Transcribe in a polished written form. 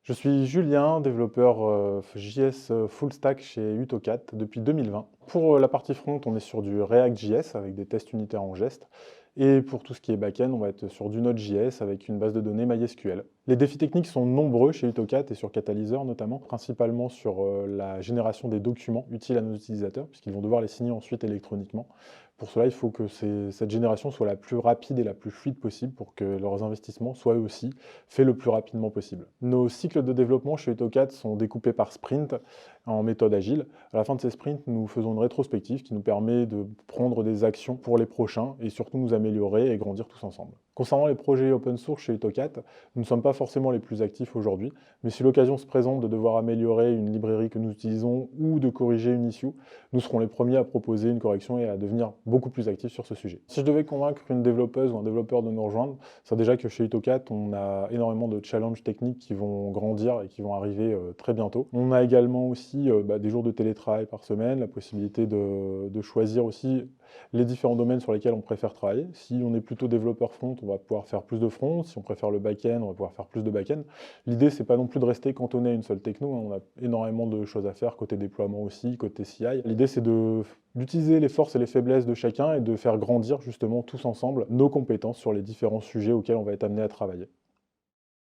Je suis Julien, développeur JS full stack chez Utocat depuis 2020. Pour la partie front, on est sur du React.js avec des tests unitaires en geste. Et pour tout ce qui est back-end, on va être sur du Node.js avec une base de données MySQL. Les défis techniques sont nombreux chez Utocat et sur Catalyzer notamment, principalement sur la génération des documents utiles à nos utilisateurs, puisqu'ils vont devoir les signer ensuite électroniquement. Pour cela, il faut que cette génération soit la plus rapide et la plus fluide possible pour que leurs investissements soient eux aussi faits le plus rapidement possible. Nos cycles de développement chez Utocat sont découpés par sprint en méthode agile. À la fin de ces sprints, nous faisons une rétrospective qui nous permet de prendre des actions pour les prochains et surtout nous améliorer et grandir tous ensemble. Concernant les projets open source chez Utocat, nous ne sommes pas forcément les plus actifs aujourd'hui, mais si l'occasion se présente de devoir améliorer une librairie que nous utilisons ou de corriger une issue, nous serons les premiers à proposer une correction et à devenir beaucoup plus actifs sur ce sujet. Si je devais convaincre une développeuse ou un développeur de nous rejoindre, c'est déjà que chez Utocat, on a énormément de challenges techniques qui vont grandir et qui vont arriver très bientôt. On a également aussi des jours de télétravail par semaine, la possibilité de choisir aussi les différents domaines sur lesquels on préfère travailler. Si on est plutôt développeur front, on va pouvoir faire plus de front. Si on préfère le back-end, on va pouvoir faire plus de back-end. L'idée, c'est pas non plus de rester cantonné à une seule techno. On a énormément de choses à faire côté déploiement aussi, côté CI. L'idée, c'est d'utiliser les forces et les faiblesses de chacun et de faire grandir justement tous ensemble nos compétences sur les différents sujets auxquels on va être amené à travailler.